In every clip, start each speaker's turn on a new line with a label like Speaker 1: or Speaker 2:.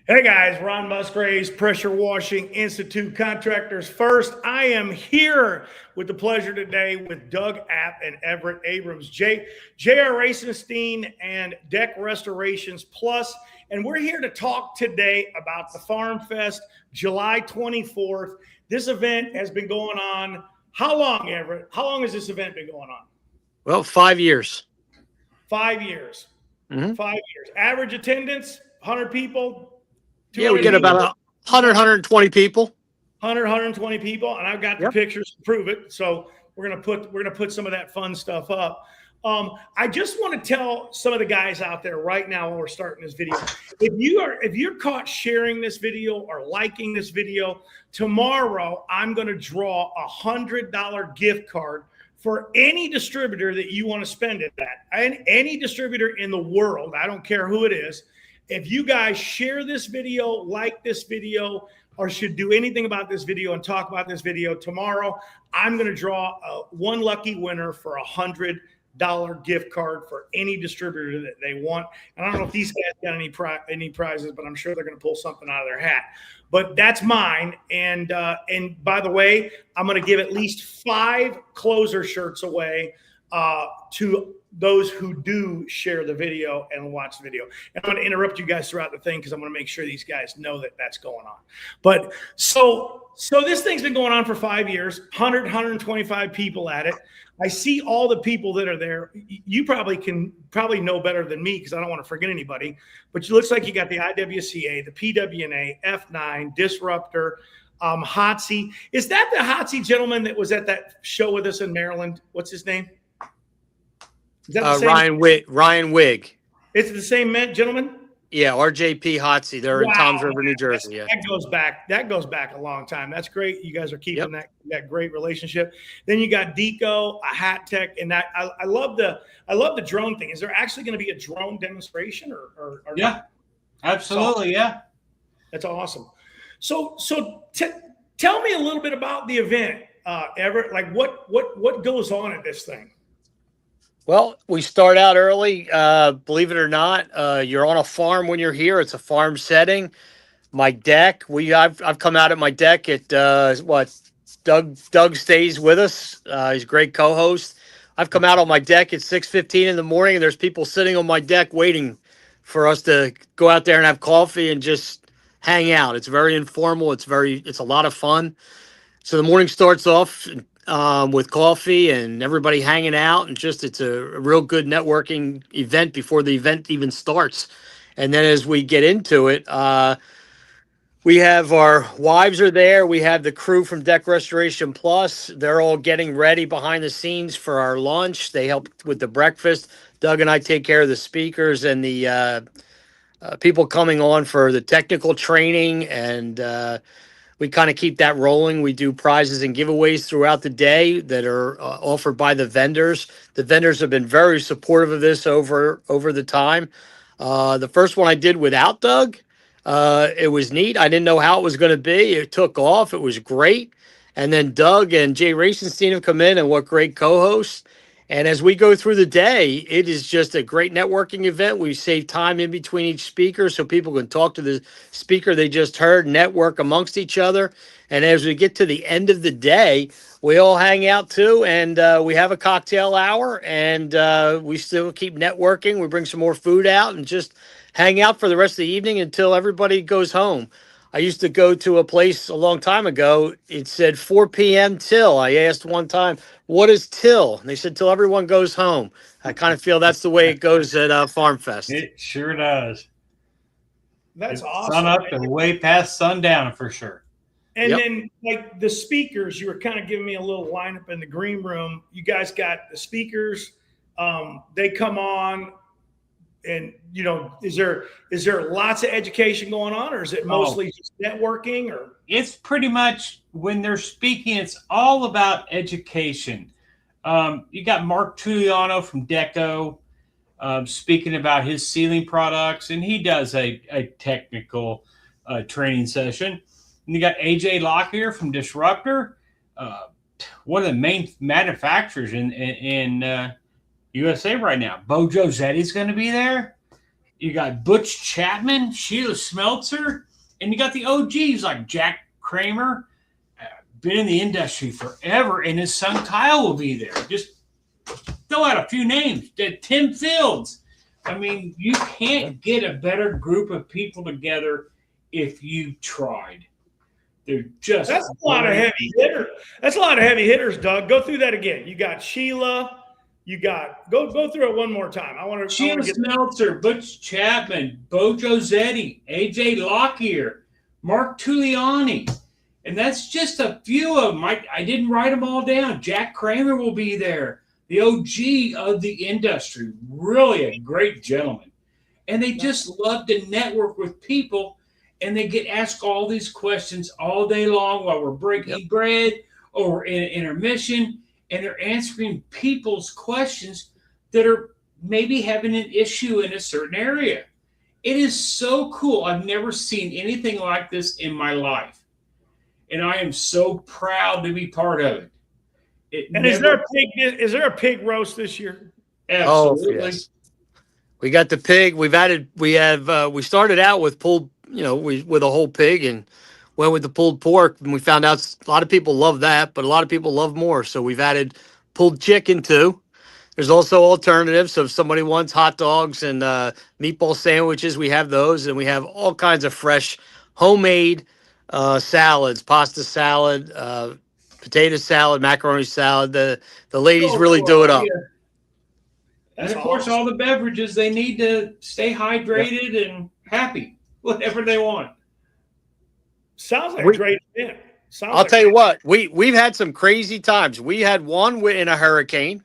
Speaker 1: Hey guys, Ron Musgraves, Pressure Washing Institute Contractors First. I am here with the pleasure today with Doug App and Everett Abrams, J.R. Racenstein, and Deck Restorations Plus. And we're here to talk today about the FarmFest, July 24th. This event has been going on. How long, Everett? How long has this event been going on?
Speaker 2: Well, 5 years.
Speaker 1: 5 years.
Speaker 2: Mm-hmm.
Speaker 1: 5 years. Average attendance, 100 people.
Speaker 2: Yeah, we get about 100, 120 people.
Speaker 1: 120 people, and I've got the pictures to prove it. So we're gonna put some of that fun stuff up. I just want to tell some of the guys out there right now while we're starting this video, if you're caught sharing this video or liking this video, tomorrow I'm going to draw a $100 gift card for any distributor that you want to spend it at, and any distributor in the world. I don't care who it is. If you guys share this video, like this video, or should do anything about this video and talk about this video, tomorrow I'm going to draw one lucky winner for a $100 gift card for any distributor that they want. And I don't know if these guys got any prizes, but I'm sure they're going to pull something out of their hat. But that's mine. And by the way, I'm going to give at least 5 closer shirts away to those who do share the video and watch the video. And I'm going to interrupt you guys throughout the thing because I'm going to make sure these guys know that that's going on. But so this thing's been going on for 5 years, 125 people at it. I see all the people that are there. You probably know better than me because I don't want to forget anybody. But it looks like you got the IWCA, the PWNA, F9, Disruptor, Hotsy. Is that the Hotsy gentleman that was at that show with us in Maryland? What's his name? Is that the same?
Speaker 2: Ryan Wigg.
Speaker 1: It's the same gentleman?
Speaker 2: Yeah, RJP Hotsy. They're in Toms River, New Jersey. Yeah.
Speaker 1: That goes back a long time. That's great. You guys are keeping that great relationship. Then you got Deco, a Hat Tech, and that I love the drone thing. Is there actually going to be a drone demonstration or
Speaker 3: yeah,
Speaker 1: not?
Speaker 3: Absolutely, yeah.
Speaker 1: That's awesome. So tell me a little bit about the event, Everett. Like what goes on at this thing?
Speaker 2: Well, we start out early. Believe it or not, you're on a farm when you're here. It's a farm setting. My deck, I've come out at my deck at Doug stays with us. He's a great co-host. I've come out on my deck at 6:15 in the morning, and there's people sitting on my deck waiting for us to go out there and have coffee and just hang out. It's very informal. It's a lot of fun. So the morning starts off with coffee and everybody hanging out, and it's a real good networking event before the event even starts. And then as we get into it, we have our wives are there. We have the crew from Deck Restoration Plus. They're all getting ready behind the scenes for our lunch. They help with the breakfast. Doug and I take care of the speakers and the people coming on for the technical training, and we kind of keep that rolling. We do prizes and giveaways throughout the day that are offered by the vendors. The vendors have been very supportive of this over the time. The first one I did without Doug, it was neat. I didn't know how it was going to be. It took off. It was great. And then Doug and Jay Racenstein have come in, and what great co-hosts. And as we go through the day, it is just a great networking event. We save time in between each speaker so people can talk to the speaker they just heard, network amongst each other. And as we get to the end of the day, we all hang out too, and we have a cocktail hour, and we still keep networking. We bring some more food out and just hang out for the rest of the evening until everybody goes home. I used to go to a place a long time ago. It said 4 p.m. till. I asked one time, what is till? And they said, till everyone goes home. I kind of feel that's the way it goes at FarmFest.
Speaker 3: It sure does.
Speaker 1: That's awesome.
Speaker 3: Sun up and way past sundown for sure.
Speaker 1: And then, like the speakers, you were kind of giving me a little lineup in the green room. You guys got the speakers. They come on. And, is there lots of education going on, or is it mostly just networking? Or
Speaker 3: it's pretty much when they're speaking, it's all about education. You got Mark Tuliano from Deco speaking about his ceiling products, and he does a technical training session. And you got AJ Lockyer from Disruptor, one of the main manufacturers in USA right now. Bo Josetti's going to be there. You got Butch Chapman, Sheila Smeltzer, and you got the OGs like Jack Kramer, been in the industry forever, and his son Kyle will be there. Just throw out a few names. Tim Fields. I mean, you can't get a better group of people together if you tried. They're just
Speaker 1: That's a lot of heavy hitters. That's a lot of heavy hitters, Doug. Go through that again. You got Sheila. You got go through it one more time. I want to.
Speaker 3: Sheila Smeltzer, Butch Chapman, Bojo Zetti, AJ Lockyer, Mark Tuliani. And that's just a few of them. I didn't write them all down. Jack Kramer will be there, the OG of the industry. Really a great gentleman. And they just love to network with people, and they get asked all these questions all day long while we're breaking bread or we're in an intermission, and they're answering people's questions that are maybe having an issue in a certain area. It is so cool. I've never seen anything like this in my life. And I am so proud to be part of it.
Speaker 1: Is there a pig roast this year?
Speaker 3: Absolutely.
Speaker 2: Oh, yes. We got the pig. We started out with pulled, with a whole pig and went with the pulled pork. And we found out a lot of people love that, but a lot of people love more. So we've added pulled chicken too. There's also alternatives. So if somebody wants hot dogs and meatball sandwiches, we have those. And we have all kinds of fresh homemade salads, pasta salad, potato salad, macaroni salad. The ladies really do it up.
Speaker 3: And of course, all the beverages, they need to stay hydrated and happy, whatever they want.
Speaker 1: Sounds like a great event.
Speaker 2: I'll tell you what, we've had some crazy times. We had one in a hurricane.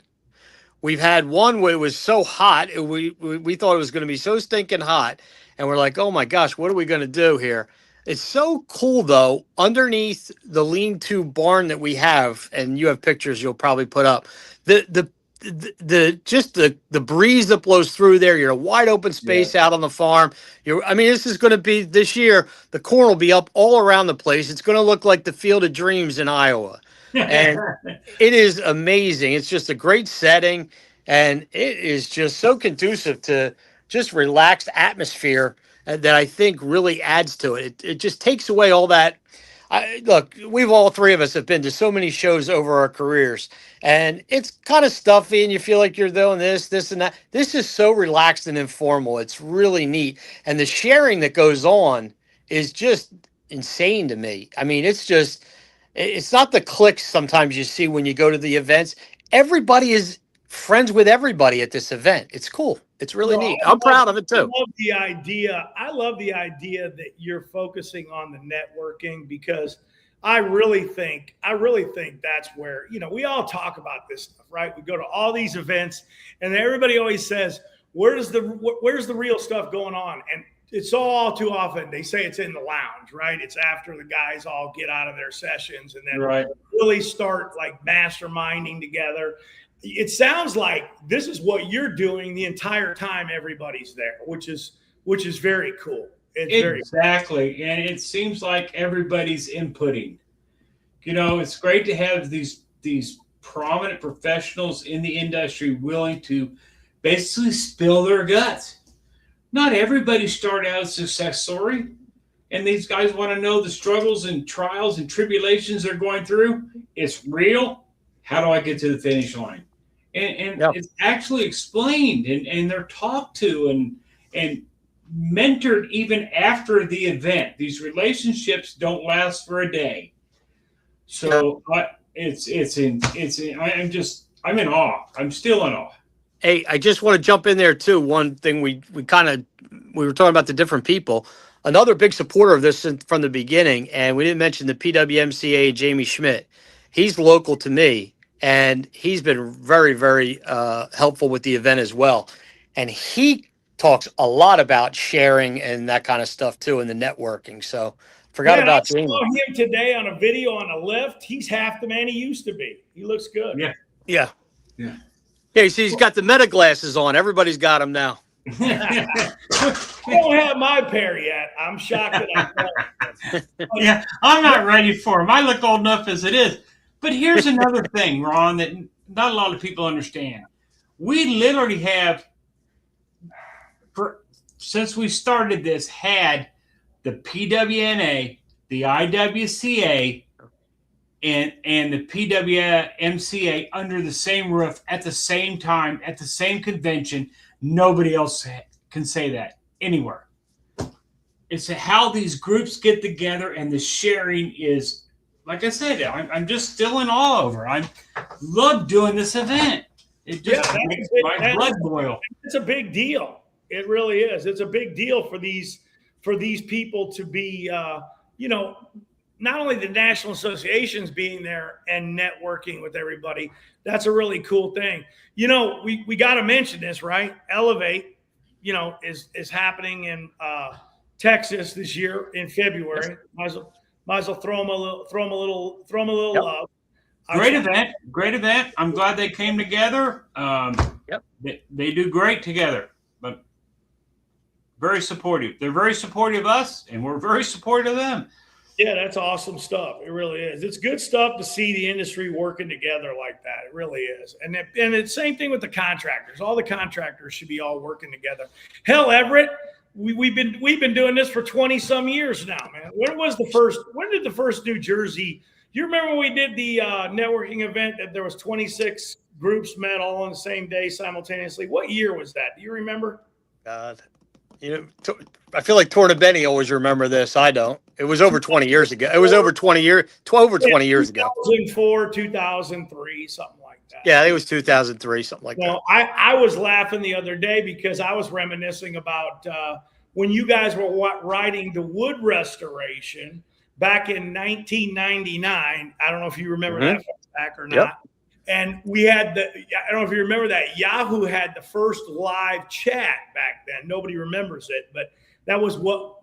Speaker 2: We've had one where it was so hot. We thought it was going to be so stinking hot. And we're like, oh my gosh, what are we going to do here? It's so cool, though, underneath the lean-to barn that we have, and you have pictures you'll probably put up, the breeze that blows through there. You're in a wide open space out on the farm. This is going to be this year. The corn will be up all around the place. It's going to look like the Field of Dreams in Iowa. And it is amazing. It's just a great setting, and it is just so conducive to just relaxed atmosphere that I think really adds to it. It just takes away all that. Look, all three of us have been to so many shows over our careers, and it's kind of stuffy, and you feel like you're doing this, and that. This is so relaxed and informal. It's really neat, and the sharing that goes on is just insane to me. I mean, it's not the clicks sometimes you see when you go to the events. Everybody is friends with everybody at this event. It's cool. It's really neat. I'm proud of it too.
Speaker 1: I love the idea that you're focusing on the networking, because I really think that's where, we all talk about this stuff, right? We go to all these events and everybody always says, where's the real stuff going on? And it's all too often they say it's in the lounge, right? It's after the guys all get out of their sessions and then really start like masterminding together. It sounds like this is what you're doing the entire time everybody's there, which is very cool.
Speaker 3: Exactly. And it seems like everybody's inputting. It's great to have these prominent professionals in the industry willing to basically spill their guts. Not everybody started out a success story, and these guys want to know the struggles and trials and tribulations they're going through. It's real. How do I get to the finish line? And it's actually explained, and they're talked to and mentored even after the event. These relationships don't last for a day. So I'm in awe. I'm still in awe.
Speaker 2: Hey, I just want to jump in there too. One thing we were talking about the different people. Another big supporter of this from the beginning, and we didn't mention the PWMCA, Jamie Schmidt. He's local to me, and he's been very, very helpful with the event as well. And he talks a lot about sharing and that kind of stuff too, and the networking. So forgot about Jamie.
Speaker 1: I saw him today on a video on a lift. He's half the man he used to be. He looks good.
Speaker 2: Yeah. Yeah, you see, he's got the meta glasses on. Everybody's got them now.
Speaker 1: I don't have my pair yet. I'm shocked that
Speaker 3: Yeah, I'm not ready for them. I look old enough as it is. But here's another thing, Ron, that not a lot of people understand. We literally have, for since we started this, had the PWNA, the IWCA, and the PWMCA under the same roof at the same time, at the same convention. Nobody else can say that anywhere. It's how these groups get together, and the sharing is, like I said, I'm just still in awe over. I love doing this event. It just makes my blood boil.
Speaker 1: It's a big deal. It really is. It's a big deal for these people to be, not only the national associations being there and networking with everybody. That's a really cool thing. We got to mention this, right? Elevate, is happening in Texas this year in February. Might as well throw them a little love.
Speaker 3: Great event. I'm glad they came together. They do great together, but very supportive. They're very supportive of us, and we're very supportive of them.
Speaker 1: Yeah, that's awesome stuff. It really is. It's good stuff to see the industry working together like that. It really is. And it's the same thing with the contractors. All the contractors should be all working together. Hell, Everett, we've been doing this for 20 some years now, man. When did the first New Jersey? You remember when we did the networking event that there was 26 groups met all on the same day simultaneously? What year was that? Do you remember?
Speaker 2: God, I feel like Torta Benny always remember this. I don't. It was over 20 years ago. It was over 20 years ago.
Speaker 1: 2004, 2003, something like that.
Speaker 2: Yeah, it was 2003, something like that.
Speaker 1: I was laughing the other day because I was reminiscing about when you guys were writing the wood restoration back in 1999. I don't know if you remember that back or not.
Speaker 2: Yep.
Speaker 1: And we had I don't know if you remember that Yahoo had the first live chat back then. Nobody remembers it, but that was what,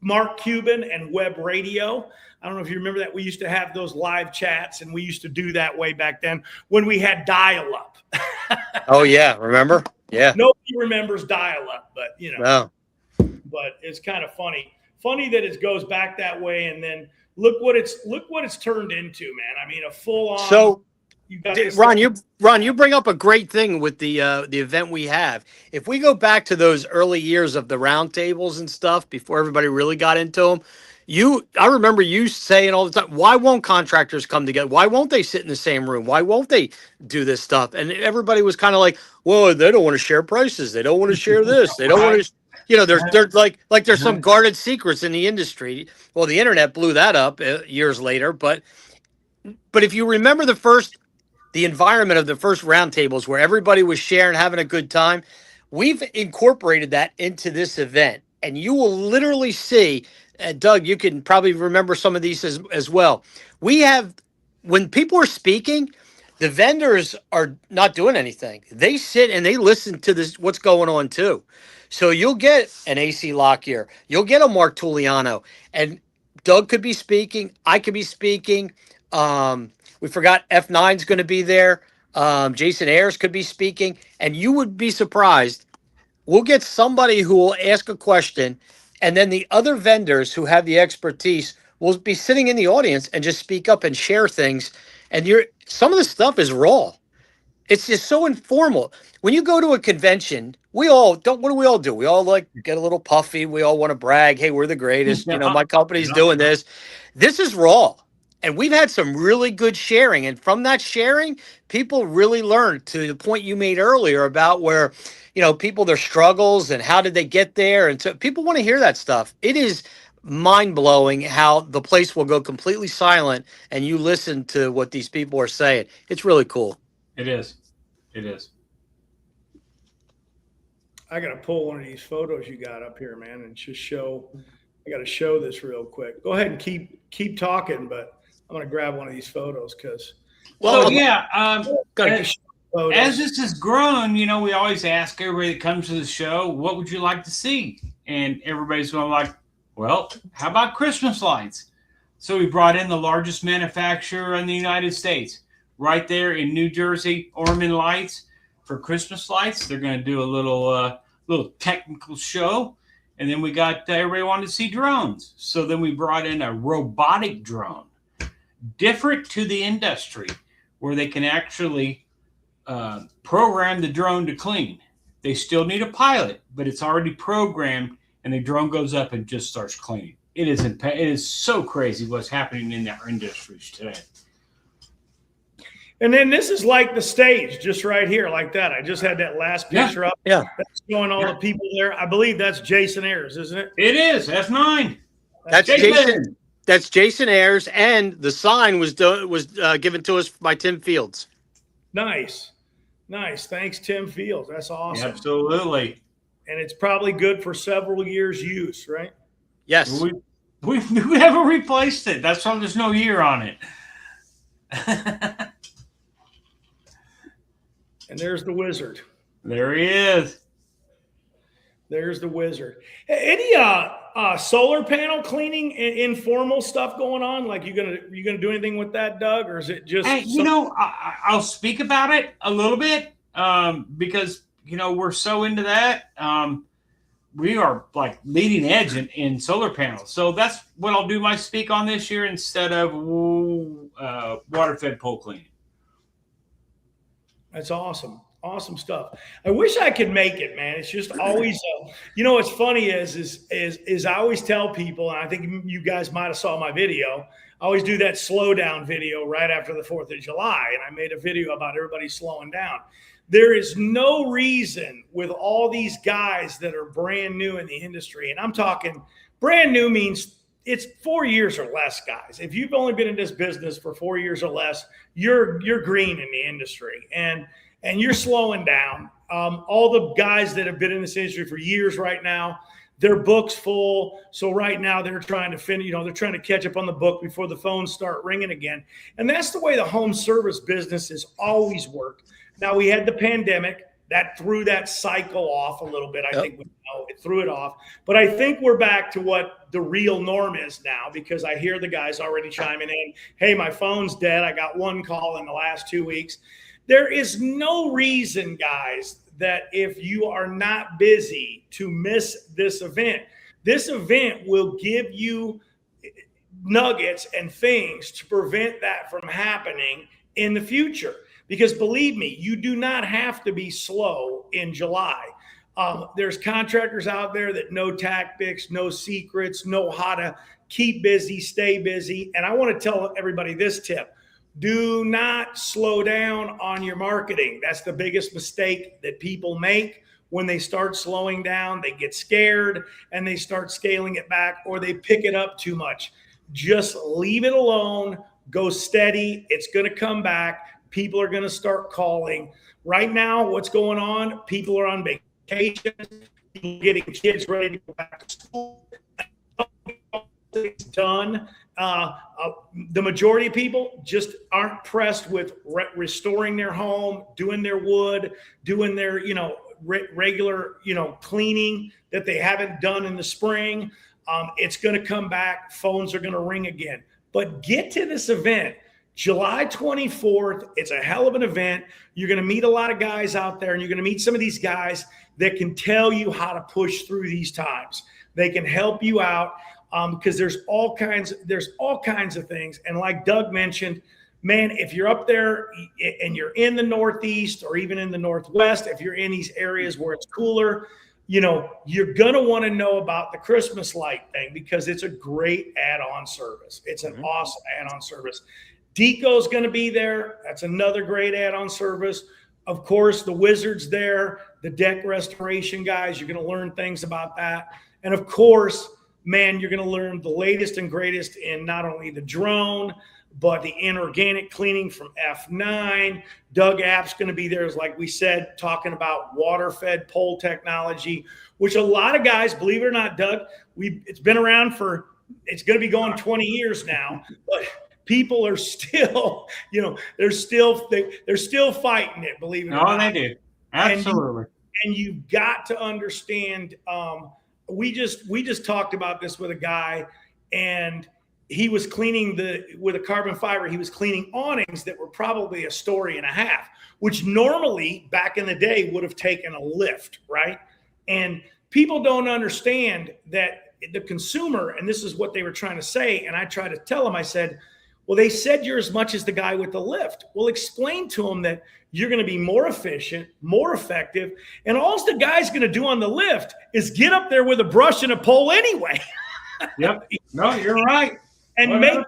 Speaker 1: Mark Cuban and Web Radio. I don't know if you remember that. We used to have those live chats, and we used to do that way back then when we had dial-up.
Speaker 2: Oh, yeah. Remember? Yeah.
Speaker 1: Nobody remembers dial-up, but,
Speaker 2: No.
Speaker 1: But it's kind of funny. Funny that it goes back that way, and then look what it's turned into, man. I mean, a full-on. So,
Speaker 2: Ron, you bring up a great thing with the event we have. If we go back to those early years of the roundtables and stuff before everybody really got into them, I remember you saying all the time, why won't contractors come together? Why won't they sit in the same room? Why won't they do this stuff? And everybody was kind of like, well, they don't want to share prices. They don't want to share this. They don't want to, there's like there's some guarded secrets in the industry. Well, the internet blew that up years later. But if you remember the environment of the first roundtables where everybody was sharing, having a good time, we've incorporated that into this event. And you will literally see, Doug, you can probably remember some of these as well. When people are speaking, the vendors are not doing anything. They sit and they listen to what's going on too. So you'll get an AC Lockyer, you'll get a Mark Tulliano, and Doug could be speaking, I could be speaking. We forgot F9's going to be there. Jason Ayers could be speaking. And you would be surprised. We'll get somebody who will ask a question, and then the other vendors who have the expertise will be sitting in the audience and just speak up and share things. And some of the stuff is raw. It's just so informal. When you go to a convention, what do we all do? We all get a little puffy. We all want to brag. Hey, we're the greatest. My company's doing this. This is raw. And we've had some really good sharing. And from that sharing, people really learned, to the point you made earlier about where, people, their struggles and how did they get there. And so people want to hear that stuff. It is mind-blowing how the place will go completely silent and you listen to what these people are saying. It's really cool.
Speaker 3: It is. It is.
Speaker 1: I got to pull one of these photos you got up here, man, and just show. I got to show this real quick. Go ahead and keep talking, but I'm going to grab one of these photos because.
Speaker 3: As this has grown, we always ask everybody that comes to the show, what would you like to see? And everybody's going like, well, how about Christmas lights? So we brought in the largest manufacturer in the United States, right there in New Jersey, Orman Lights, for Christmas lights. They're going to do a little technical show. And then we got everybody wanted to see drones. So then we brought in a robotic drone, different to the industry, where they can actually program the drone to clean. They still need a pilot, but it's already programmed, and the drone goes up and just starts cleaning. It is so crazy what's happening in our industries today.
Speaker 1: And then this is like the stage, just right here, like that. I just had that last picture up.
Speaker 2: Yeah.
Speaker 1: That's showing all the people there. I believe that's Jason Ayers, isn't it?
Speaker 3: It is. F9.
Speaker 2: That's Jason. That's Jason Ayers, and the sign was given to us by Tim Fields.
Speaker 1: Nice. Thanks, Tim Fields. That's awesome.
Speaker 3: Absolutely.
Speaker 1: And it's probably good for several years' use, right?
Speaker 2: Yes.
Speaker 3: We haven't replaced it. That's why there's no year on it.
Speaker 1: And there's the wizard.
Speaker 3: There he is.
Speaker 1: There's the wizard. Any solar panel cleaning, informal stuff going on? Like you gonna do anything with that, Doug, or is it just?
Speaker 3: Hey, I'll speak about it a little bit because we're so into that. We are like leading edge in solar panels, so that's what I'll do my speak on this year instead of water fed pole cleaning.
Speaker 1: That's awesome. Awesome stuff. I wish I could make it, man. It's just always, what's funny is I always tell people, and I think you guys might have saw my video. I always do that slow down video right after the 4th of July. And I made a video about everybody slowing down. There is no reason with all these guys that are brand new in the industry. And I'm talking brand new means it's 4 years or less, guys. If you've only been in this business for 4 years or less, you're green in the industry and you're slowing down. All the guys that have been in this industry for years right now, their book's full. So right now they're trying to finish, they're trying to catch up on the book before the phones start ringing again. And that's the way the home service business has always worked. Now we had the pandemic that threw that cycle off a little bit. I think it threw it off, but I think we're back to what the real norm is now, because I hear the guys already chiming in. Hey, my phone's dead. I got one call in the last 2 weeks. There is no reason, guys, that if you are not busy to miss this event. This event will give you nuggets and things to prevent that from happening in the future. Because believe me, you do not have to be slow in July. There's contractors out there that know tactics, know secrets, know how to keep busy, stay busy. And I want to tell everybody this tip. Do not slow down on your marketing. That's the biggest mistake that people make. When they start slowing down, they get scared and they start scaling it back, or they pick it up too much. Just leave it alone. Go steady. It's going to come back. People are going to start calling. Right now, what's going on? People are on vacation. People getting kids ready to go back to school. It's done. The majority of people just aren't pressed with restoring their home, doing their wood, doing their, regular, cleaning that they haven't done in the spring. It's going to come back. Phones are going to ring again. But get to this event. July 24th, it's a hell of an event. You're going to meet a lot of guys out there, and you're going to meet some of these guys that can tell you how to push through these times. They can help you out because there's all kinds of things. And like Doug mentioned, man, if you're up there and you're in the Northeast or even in the Northwest, if you're in these areas where it's cooler, you're going to want to know about the Christmas light thing because it's a great add-on service. It's an awesome add-on service. Deco's going to be there. That's another great add-on service. Of course, the Wizard's there, the deck restoration guys. You're going to learn things about that. And of course, man, you're going to learn the latest and greatest in not only the drone, but the inorganic cleaning from F9. Doug App's going to be there, like we said, talking about water-fed pole technology, which a lot of guys, believe it or not, Doug, it's been around it's going to be going 20 years now, but people are still, they're still fighting it, believe it or not.
Speaker 3: Oh, they do. Absolutely.
Speaker 1: And you've got to understand, we just talked about this with a guy, and he was cleaning with a carbon fiber. He was cleaning awnings that were probably a story and a half, which normally back in the day would have taken a lift, right? And people don't understand that the consumer, and this is what they were trying to say. And I tried to tell them, I said, well, they said you're as much as the guy with the lift. Well, explain to them that You're going to be more efficient, more effective. And all the guy's going to do on the lift is get up there with a brush and a pole anyway.
Speaker 3: Yep. No, you're right.
Speaker 1: And
Speaker 3: 100%.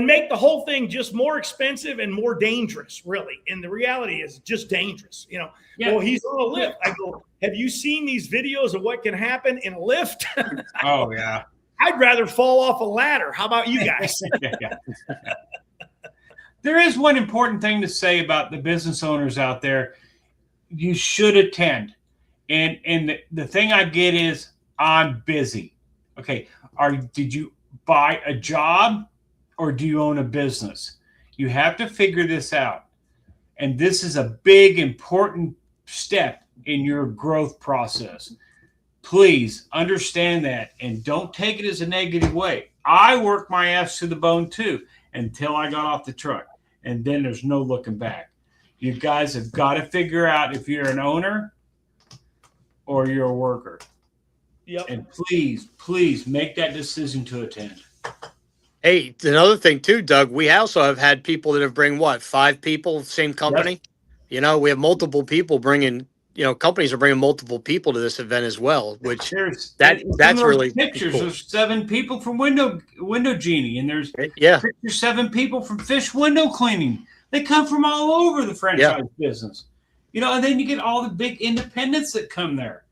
Speaker 1: make the whole thing just more expensive and more dangerous, really. And the reality is just dangerous. You know, well, he's on a lift. I go, have you seen these videos of what can happen in a lift?
Speaker 3: Oh, yeah.
Speaker 1: I'd rather fall off a ladder. How about you guys?
Speaker 3: There is one important thing to say about the business owners out there. You should attend. And the thing I get is I'm busy. Okay. Did you buy a job or do you own a business? You have to figure this out. And this is a big, important step in your growth process. Please understand that and don't take it as a negative way. I worked my ass to the bone too until I got off the truck. And then there's no looking back. You guys have got to figure out if you're an owner or you're a worker.
Speaker 1: Yep.
Speaker 3: And please make that decision to attend.
Speaker 2: Hey, another thing too, Doug, we also have had people that have bring 5 people, same company. Yep. You know, we have multiple people bringing, you know, companies are bringing multiple people to this event as well, which that's really
Speaker 3: pictures
Speaker 2: cool.
Speaker 3: Of 7 people from Window Genie, and there's pictures 7 people from Fish Window Cleaning. They come from all over the franchise business, you know, and then you get all the big independents that come there.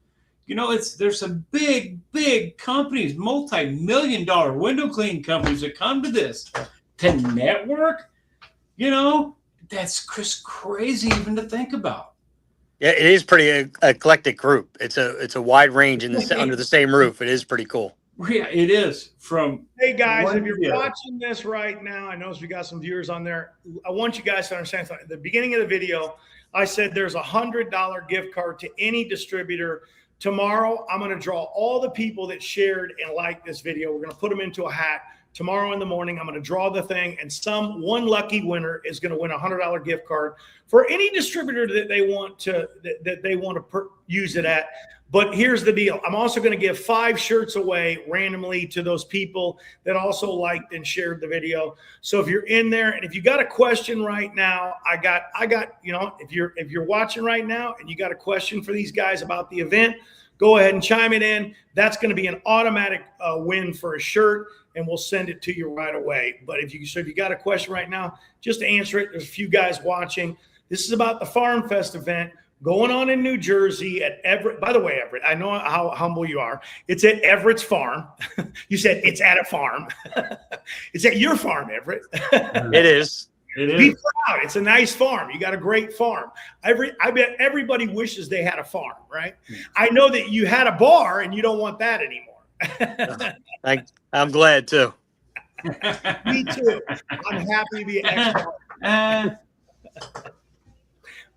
Speaker 3: You know, there's some big companies, multi-million-dollar window cleaning companies that come to this to network. You know, that's just crazy even to think about.
Speaker 2: Yeah, it is pretty eclectic group. It's a wide range under the same roof. It is pretty cool.
Speaker 3: Yeah, it is.
Speaker 1: Hey guys, if you're watching this right now, I know we got some viewers on there. I want you guys to understand something. At the beginning of the video, I said there's a $100 gift card to any distributor. Tomorrow, I'm going to draw all the people that shared and liked this video. We're going to put them into a hat. Tomorrow in the morning, I'm going to draw the thing, and one lucky winner is going to win a $100 gift card for any distributor that they want to use it at. But here's the deal. I'm also going to give 5 shirts away randomly to those people that also liked and shared the video. So if you're in there and if you got a question right now, I got, you know, if you're watching right now and you got a question for these guys about the event, go ahead and chime it in. That's going to be an automatic win for a shirt, and we'll send it to you right away. But if you got a question right now, just answer it. There's a few guys watching. This is about the FarmFest event going on in New Jersey at Everett. By the way, Everett, I know how humble you are. It's at Everett's farm. You said it's at a farm. It's at your farm, Everett.
Speaker 2: It is.
Speaker 3: It is.
Speaker 1: Be proud. It's a nice farm. You got a great farm. I bet everybody wishes they had a farm, right? I know that you had a bar and you don't want that anymore.
Speaker 2: I'm glad too.
Speaker 1: Me too. I'm happy to be an ex-farmer.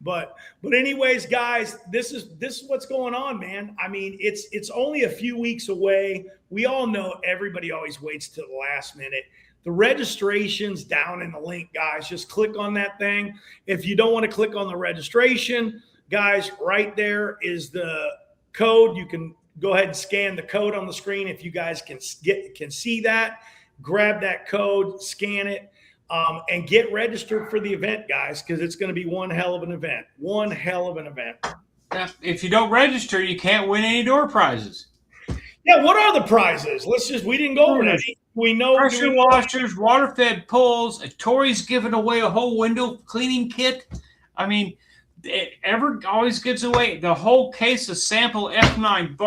Speaker 1: But anyways, guys, this is what's going on, man. I mean, it's only a few weeks away. We all know everybody always waits till the last minute. The registration's down in the link, guys. Just click on that thing. If you don't want to click on the registration, guys, right there is the code. You can go ahead and scan the code on the screen. If you guys can see that, grab that code, scan it. And get registered for the event, guys, because it's going to be one hell of an event. One hell of an event.
Speaker 3: If you don't register, you can't win any door prizes.
Speaker 1: Yeah, what are the prizes? We didn't go over that. We know
Speaker 3: pressure washers, water-fed pulls. Tori's giving away a whole window cleaning kit. I mean, Everett always gives away the whole case of sample F9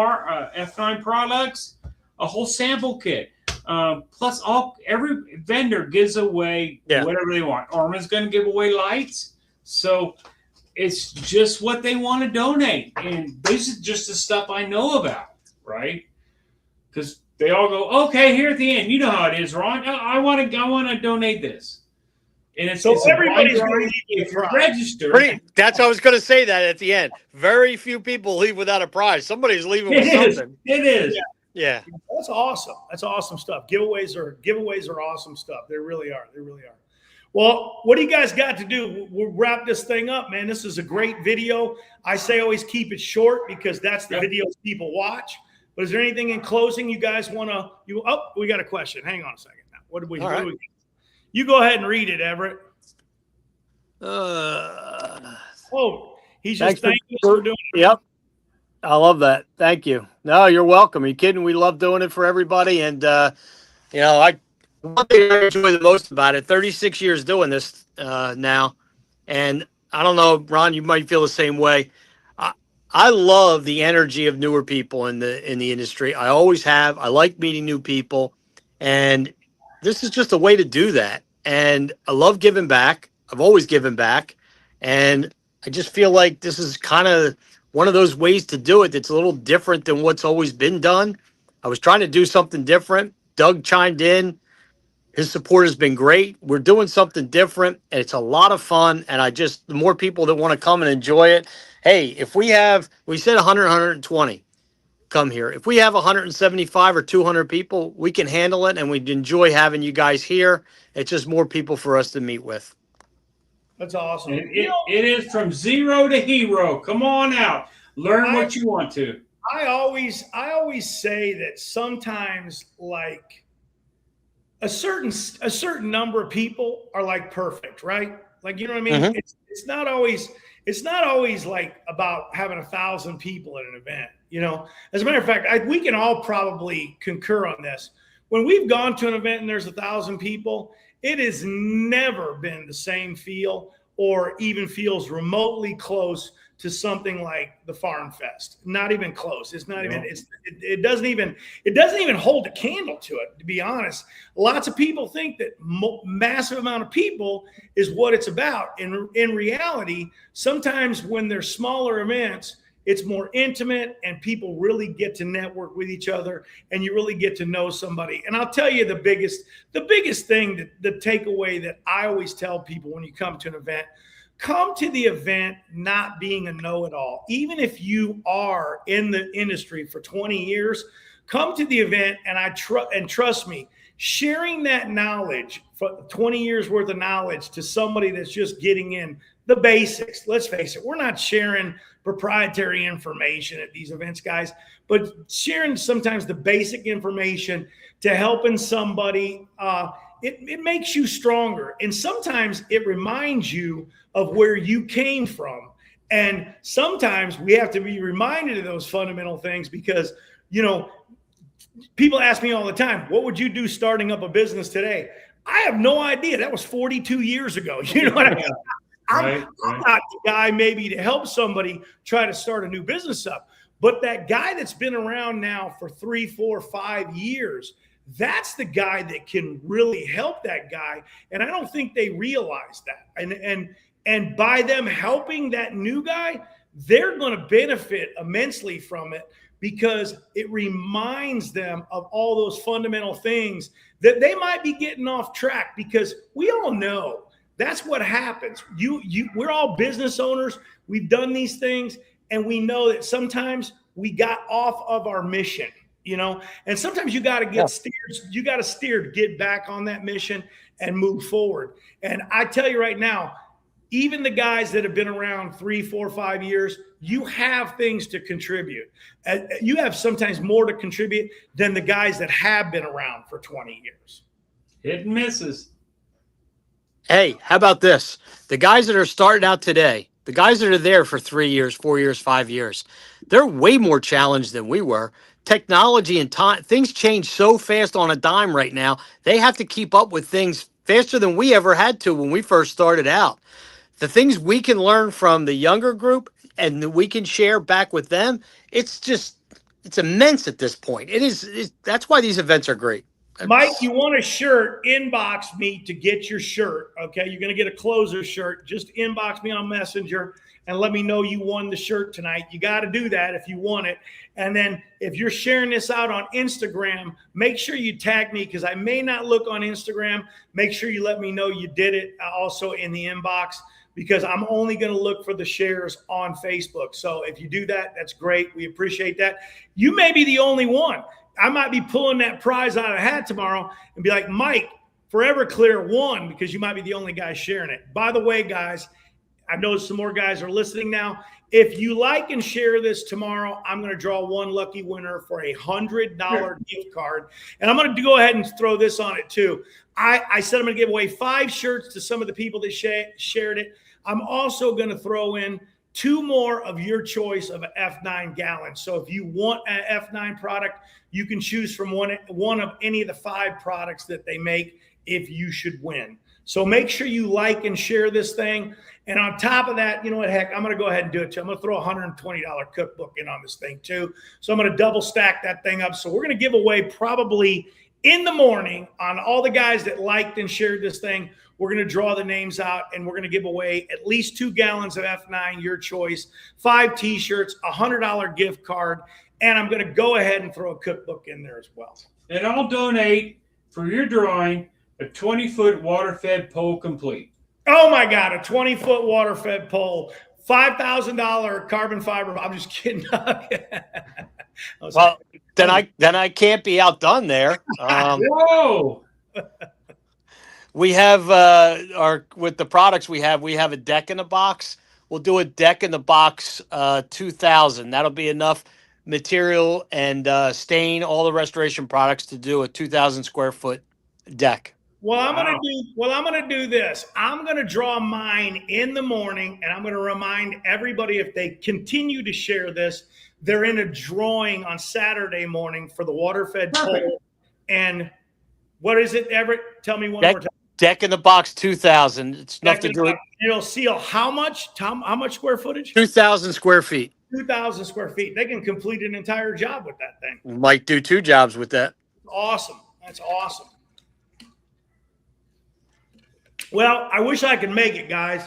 Speaker 3: products, a whole sample kit. Plus, every vendor gives away whatever they want. Orman's going to give away lights, so it's just what they want to donate, and this is just the stuff I know about, right? Because they all go, okay, here at the end, you know how it is, Ron. I want to donate this, and it's
Speaker 1: everybody's
Speaker 3: going to register.
Speaker 2: That's what I was going to say that at the end. Very few people leave without a prize. Somebody's leaving with something.
Speaker 3: It is.
Speaker 2: Yeah.
Speaker 1: That's awesome. That's awesome stuff. Giveaways are awesome stuff. They really are. They really are. Well, what do you guys got to do? We'll wrap this thing up, man. This is a great video. I say always keep it short because that's the videos people watch. But is there anything in closing you guys want to we got a question. Hang on a second now. What do we
Speaker 2: right.
Speaker 1: You go ahead and read it, Everett. Oh, he's just thanking us
Speaker 2: for
Speaker 1: for doing it.
Speaker 2: Yep. I love that. Thank you. No, you're welcome. Are you kidding? We love doing it for everybody. And, one thing I enjoy the most about it, 36 years doing this now. And I don't know, Ron, you might feel the same way. I love the energy of newer people in the industry. I always have. I like meeting new people. And this is just a way to do that. And I love giving back. I've always given back. And I just feel like this is kind of one of those ways to do it that's a little different than what's always been done. I was trying to do something different. Doug chimed in. His support has been great. We're doing something different, and it's a lot of fun. And the more people that want to come and enjoy it. Hey, if we said 100, 120 come here. If we have 175 or 200 people, we can handle it, and we'd enjoy having you guys here. It's just more people for us to meet with.
Speaker 1: That's awesome.
Speaker 3: It is from zero to hero. Come on out. Learn what you want to.
Speaker 1: I always say that sometimes, like, a certain number of people are like perfect, right? Like, you know what I mean?
Speaker 2: Mm-hmm.
Speaker 1: It's not always like about having 1,000 people at an event. You know, as a matter of fact, we can all probably concur on this. When we've gone to an event and there's 1,000 people, it has never been the same feel or even feels remotely close to something like the FarmFest. Not even close. It's not even. It doesn't even hold a candle to it. To be honest, lots of people think that massive amount of people is what it's about. In reality, sometimes when there's smaller events, it's more intimate and people really get to network with each other and you really get to know somebody. And I'll tell you the biggest thing, the takeaway that I always tell people when you come to an event, come to the event not being a know-it-all. Even if you are in the industry for 20 years, come to the event and trust me, sharing that knowledge, for 20 years worth of knowledge to somebody that's just getting in the basics. Let's face it, we're not sharing proprietary information at these events, guys, but sharing sometimes the basic information to helping somebody, it makes you stronger. And sometimes it reminds you of where you came from. And sometimes we have to be reminded of those fundamental things because, you know, people ask me all the time, what would you do starting up a business today? I have no idea. That was 42 years ago. You know what I mean? I'm not the guy maybe to help somebody try to start a new business up, but that guy that's been around now for 3, 4, 5 years, that's the guy that can really help that guy. And I don't think they realize that. And by them helping that new guy, they're going to benefit immensely from it because it reminds them of all those fundamental things that they might be getting off track, because we all know that's what happens. We're all business owners. We've done these things, and we know that sometimes we got off of our mission, you know, and sometimes you got to get steered. You got to steer to get back on that mission and move forward. And I tell you right now, even the guys that have been around 3, 4, 5 years, you have things to contribute. You have sometimes more to contribute than the guys that have been around for 20 years.
Speaker 3: Hit and misses.
Speaker 2: Hey, how about this? The guys that are starting out today, the guys that are there for 3 years, 4 years, 5 years, they're way more challenged than we were. Technology and time, things change so fast on a dime right now. They have to keep up with things faster than we ever had to when we first started out. The things we can learn from the younger group and that we can share back with them, it's immense at this point. That's why these events are great.
Speaker 1: Mike, you want a shirt, inbox me to get your shirt, okay? You're going to get a closer shirt. Just inbox me on Messenger and let me know you won the shirt tonight. You got to do that if you want it. And then if you're sharing this out on Instagram, make sure you tag me because I may not look on Instagram. Make sure you let me know you did it also in the inbox, because I'm only going to look for the shares on Facebook. So if you do that, that's great. We appreciate that. You may be the only one. I might be pulling that prize out of the hat tomorrow and be like, Mike, Forever Clear won, because you might be the only guy sharing it. By the way, guys, I know some more guys are listening now. If you like and share this tomorrow, I'm going to draw one lucky winner for a $100 gift card. And I'm going to go ahead and throw this on it too. I said I'm going to give away 5 shirts to some of the people that shared it. I'm also going to throw in 2 more of your choice of F9 gallons. So if you want an F9 product, you can choose from one of any of the 5 products that they make if you should win. So make sure you like and share this thing. And on top of that, you know what, heck, I'm going to go ahead and do it too. I'm going to throw a $120 cookbook in on this thing too. So I'm going to double stack that thing up. So we're going to give away probably in the morning on all the guys that liked and shared this thing. We're going to draw the names out, and we're going to give away at least 2 gallons of F9, your choice, 5 T-shirts, a $100 gift card, and I'm going to go ahead and throw a cookbook in there as well.
Speaker 3: And I'll donate for your drawing a 20-foot water-fed pole complete.
Speaker 1: Oh my God, a 20-foot water-fed pole, $5,000 carbon fiber. I'm just kidding.
Speaker 2: Well, then I can't be outdone there.
Speaker 3: Whoa!
Speaker 2: We have with the products we have a deck in the box. We'll do a deck in the box 2,000. That'll be enough material and stain all the restoration products to do a 2,000 square foot deck.
Speaker 1: Well, I'm gonna do this. I'm gonna draw mine in the morning, and I'm gonna remind everybody, if they continue to share this, they're in a drawing on Saturday morning for the water-fed pole. And what is it, Everett? Tell me one more time.
Speaker 2: Deck in the box 2,000. It's enough to do it.
Speaker 1: It'll seal how much? How much square footage?
Speaker 2: 2,000 square feet.
Speaker 1: 2,000 square feet. They can complete an entire job with that thing.
Speaker 2: We might do 2 jobs with that.
Speaker 1: Awesome. That's awesome. Well, I wish I could make it, guys.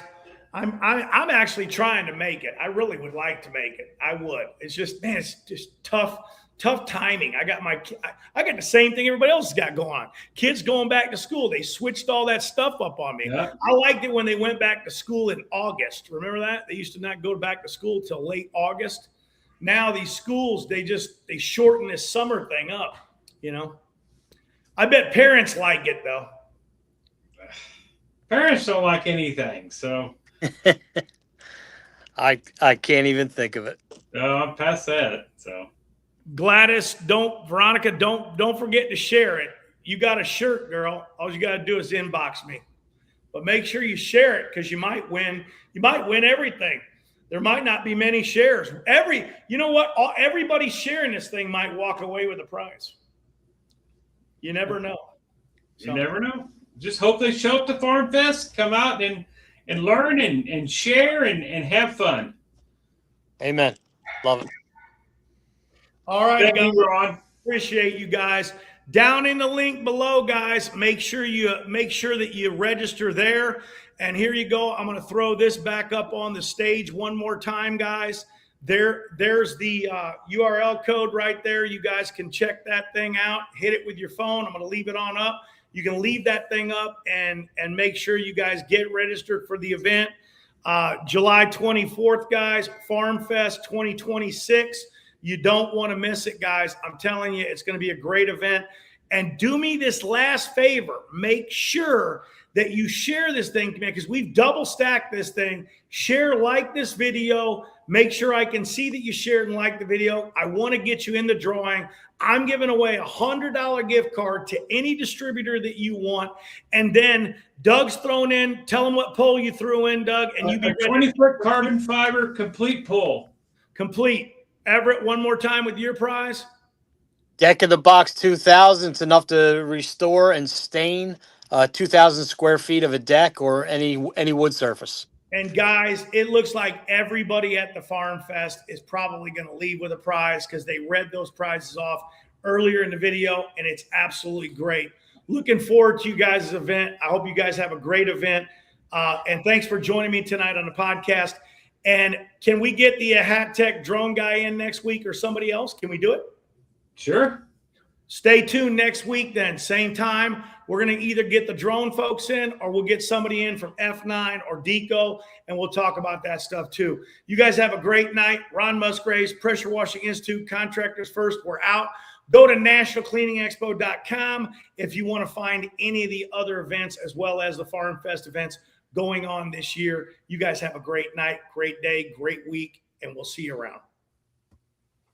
Speaker 1: I'm actually trying to make it. I really would like to make it. I would. It's just, man, it's just tough timing. I got the same thing everybody else has got going on. Kids going back to school. They switched all that stuff up on me.
Speaker 3: Yeah.
Speaker 1: I liked it when they went back to school in August. Remember that? They used to not go back to school till late August. Now these schools, they shorten this summer thing up, you know. I bet parents like it though.
Speaker 3: Parents don't like anything, so
Speaker 2: I can't even think of it.
Speaker 3: no, I'm past that. So
Speaker 1: Gladys, Veronica, don't forget to share it. You got a shirt, girl. All you got to do is inbox me. But make sure you share it, because you might win. You might win everything. There might not be many shares. You know what? Everybody sharing this thing might walk away with a prize. You never know.
Speaker 3: you never know. Just hope they show up to FarmFest, come out and learn and share and have fun.
Speaker 2: Amen. Love it.
Speaker 1: All right,
Speaker 3: Thank
Speaker 1: guys.
Speaker 3: you, Ron.
Speaker 1: Appreciate you guys. Down in the link below, guys, make sure that you register there. And here you go. I'm going to throw this back up on the stage one more time, guys. There's the URL code right there. You guys can check that thing out. Hit it with your phone. I'm going to leave it on up. You can leave that thing up and make sure you guys get registered for the event. July 24th, guys, FarmFest 2026. You don't want to miss it, guys. I'm telling you, it's going to be a great event. And do me this last favor. Make sure that you share this thing, because we've double stacked this thing. Share, like this video. Make sure I can see that you shared and liked the video. I want to get you in the drawing. I'm giving away a $100 gift card to any distributor that you want. And then Doug's thrown in. Tell them what pole you threw in, Doug. And you be
Speaker 3: 20-foot carbon fiber complete pole.
Speaker 1: Complete. Everett, one more time with your prize.
Speaker 2: Deck in the box 2,000. It's enough to restore and stain 2,000 square feet of a deck or any wood surface.
Speaker 1: And guys, it looks like everybody at the Farm Fest is probably going to leave with a prize, because they read those prizes off earlier in the video, and it's absolutely great. Looking forward to you guys' event. I hope you guys have a great event. And thanks for joining me tonight on the podcast. And can we get the Hat Tech drone guy in next week, or somebody else? Can we do it?
Speaker 3: Sure.
Speaker 1: Stay tuned next week then. Same time. We're going to either get the drone folks in, or we'll get somebody in from F9 or Deco, and we'll talk about that stuff too. You guys have a great night. Ron Musgraves, Pressure Washing Institute, Contractors First. We're out. Go to nationalcleaningexpo.com if you want to find any of the other events, as well as the Farm Fest events going on this year. You guys have a great night, great day, great week, and we'll see you around.